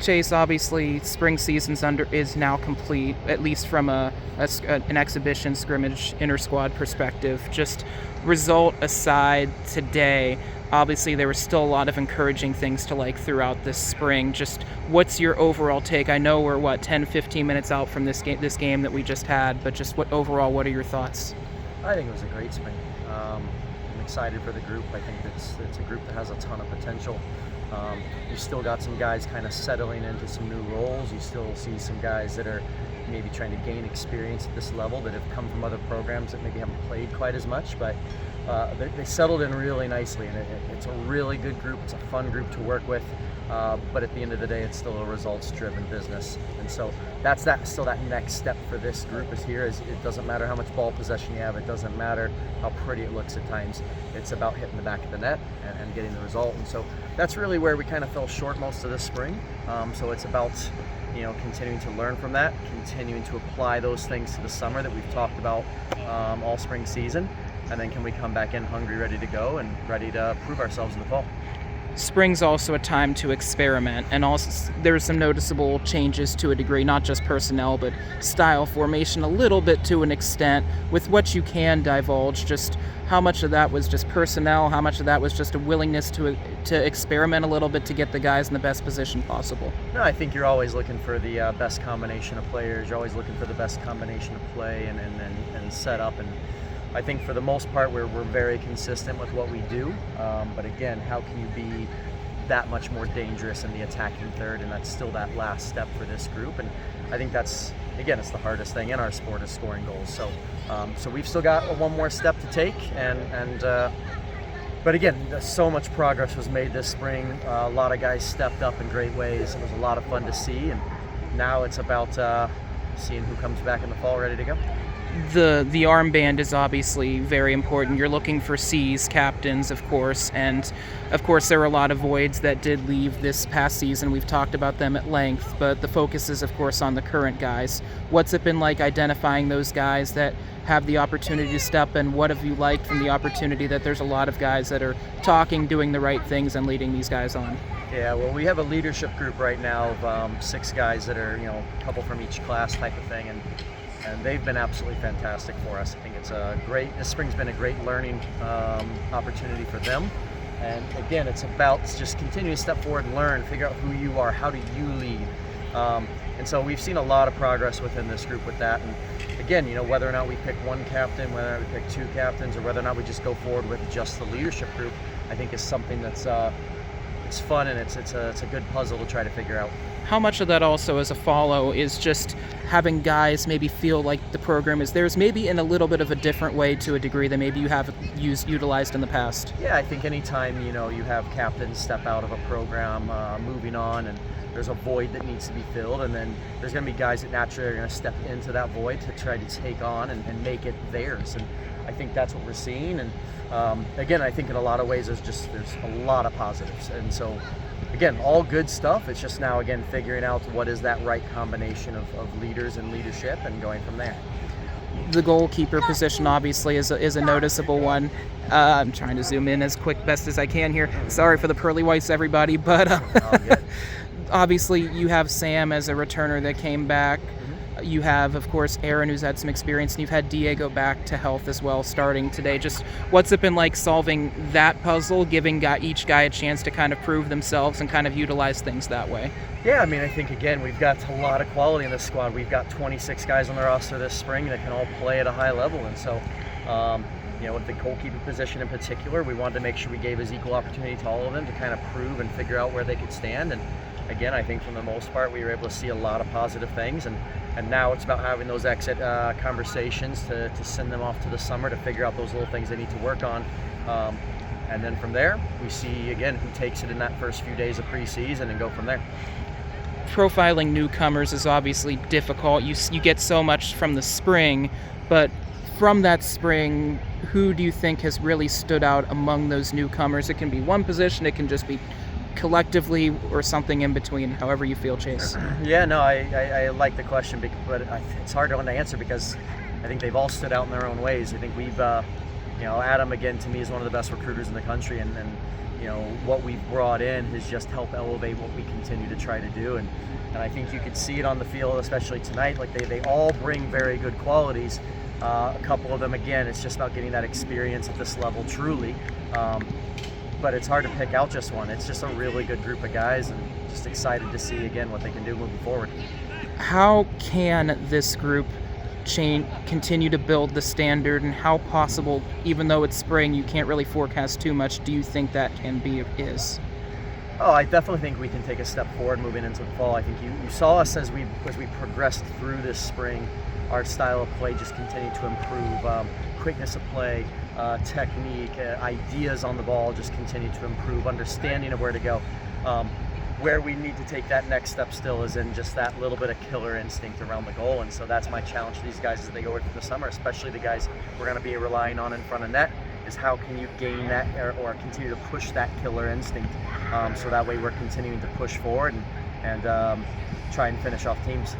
Chase, obviously, spring season's is now complete, at least from an exhibition scrimmage inter-squad perspective. Just result aside today, obviously there were still a lot of encouraging things to like throughout this spring. Just what's your overall take? I know we're 10, 15 minutes out from this game that we just had, but just what are your thoughts? I think it was a great spring. I'm excited for the group. I think it's a group that has a ton of potential. You still got some guys kind of settling into some new roles. You still see some guys that are maybe trying to gain experience at this level that have come from other programs that maybe haven't played quite as much, but they settled in really nicely, and it's a really good group. It's a fun group to work with, but at the end of the day, it's still a results-driven business, and so that's still that next step for this group is it doesn't matter how much ball possession you have. It doesn't matter how pretty it looks at times. It's about hitting the back of the net and getting the result, and so that's really where we kind of fell short most of this spring. So it's about continuing to learn from that, continuing to apply those things to the summer that we've talked about all spring season, and then can we come back in hungry, ready to go, and ready to prove ourselves in the fall. Spring's also a time to experiment, and also there's some noticeable changes to a degree, not just personnel, but style, formation, a little bit to an extent. With what you can divulge, just how much of that was just personnel, how much of that was just a willingness to experiment a little bit to get the guys in the best position possible? No, I think you're always looking for the best combination of players. You're always looking for the best combination of play and setup, and I think for the most part we're very consistent with what we do, but again, how can you be that much more dangerous in the attacking third? And that's still that last step for this group, and I think it's the hardest thing in our sport is scoring goals. So we've still got one more step to take, but again, so much progress was made this spring. A lot of guys stepped up in great ways. It was a lot of fun to see, and now it's about seeing who comes back in the fall ready to go. The armband is obviously very important. You're looking for C's, captains, of course, and of course there are a lot of voids that did leave this past season. We've talked about them at length, but the focus is, of course, on the current guys. What's it been like identifying those guys that have the opportunity to step in? What have you liked from the opportunity that there's a lot of guys that are talking, doing the right things, and leading these guys on? Yeah, well, we have a leadership group right now of 6 guys that are, a couple from each class type of thing, and they've been absolutely fantastic for us. I think this spring's been a great learning opportunity for them. And again, it's about just continuing to step forward and learn, figure out who you are, how do you lead. And so we've seen a lot of progress within this group with that. And again, whether or not we pick one captain, whether or not we pick 2 captains, or whether or not we just go forward with just the leadership group, I think is something that's it's fun, and it's a good puzzle to try to figure out. How much of that also as a follow is just having guys maybe feel like the program is theirs, maybe in a little bit of a different way to a degree than maybe you have utilized in the past? Yeah, I think anytime you have captains step out of a program, moving on, and there's a void that needs to be filled, and then there's going to be guys that naturally are going to step into that void to try to take on and make it theirs. And I think that's what we're seeing. And again, I think in a lot of ways there's a lot of positives, and so again, all good stuff. It's just now, again, figuring out what is that right combination of leaders and leadership and going from there. The goalkeeper position obviously is a noticeable one. I'm trying to zoom in as best as I can here. Sorry for the pearly whites, everybody, but obviously you have Sam as a returner that came back. You have, of course, Aaron, who's had some experience, and you've had Diego back to health as well starting today. Just what's it been like solving that puzzle, giving each guy a chance to kind of prove themselves and kind of utilize things that way? Yeah, I mean, I think, again, we've got a lot of quality in this squad. We've got 26 guys on the roster this spring that can all play at a high level, and so with the goalkeeper position in particular, we wanted to make sure we gave as equal opportunity to all of them to kind of prove and figure out where they could stand. And again, I think for the most part, we were able to see a lot of positive things, and now it's about having those exit conversations to send them off to the summer to figure out those little things they need to work on. And then from there, we see, again, who takes it in that first few days of preseason and go from there. Profiling newcomers is obviously difficult. You get so much from the spring, but from that spring, who do you think has really stood out among those newcomers? It can be one position, it can just be collectively or something in between, however you feel, Chase. Yeah, no, I like the question, but it's hard to answer because I think they've all stood out in their own ways. I think we've, Adam, again, to me is one of the best recruiters in the country, and what we've brought in has just helped elevate what we continue to try to do. And I think you could see it on the field, especially tonight. Like they all bring very good qualities. A couple of them, again, it's just about getting that experience at this level truly. But it's hard to pick out just one. It's just a really good group of guys, and just excited to see again what they can do moving forward. How can this group continue to build the standard, and how possible, even though it's spring, you can't really forecast too much, do you think that can be is? Oh, I definitely think we can take a step forward moving into the fall. I think you saw us as we progressed through this spring. Our style of play just continued to improve. Quickness of play, technique, ideas on the ball just continue to improve. Understanding of where to go. Where we need to take that next step still is in just that little bit of killer instinct around the goal. And so that's my challenge to these guys as they go into the summer, especially the guys we're going to be relying on in front of net, is how can you gain that or continue to push that killer instinct, so that way we're continuing to push forward and try and finish off teams.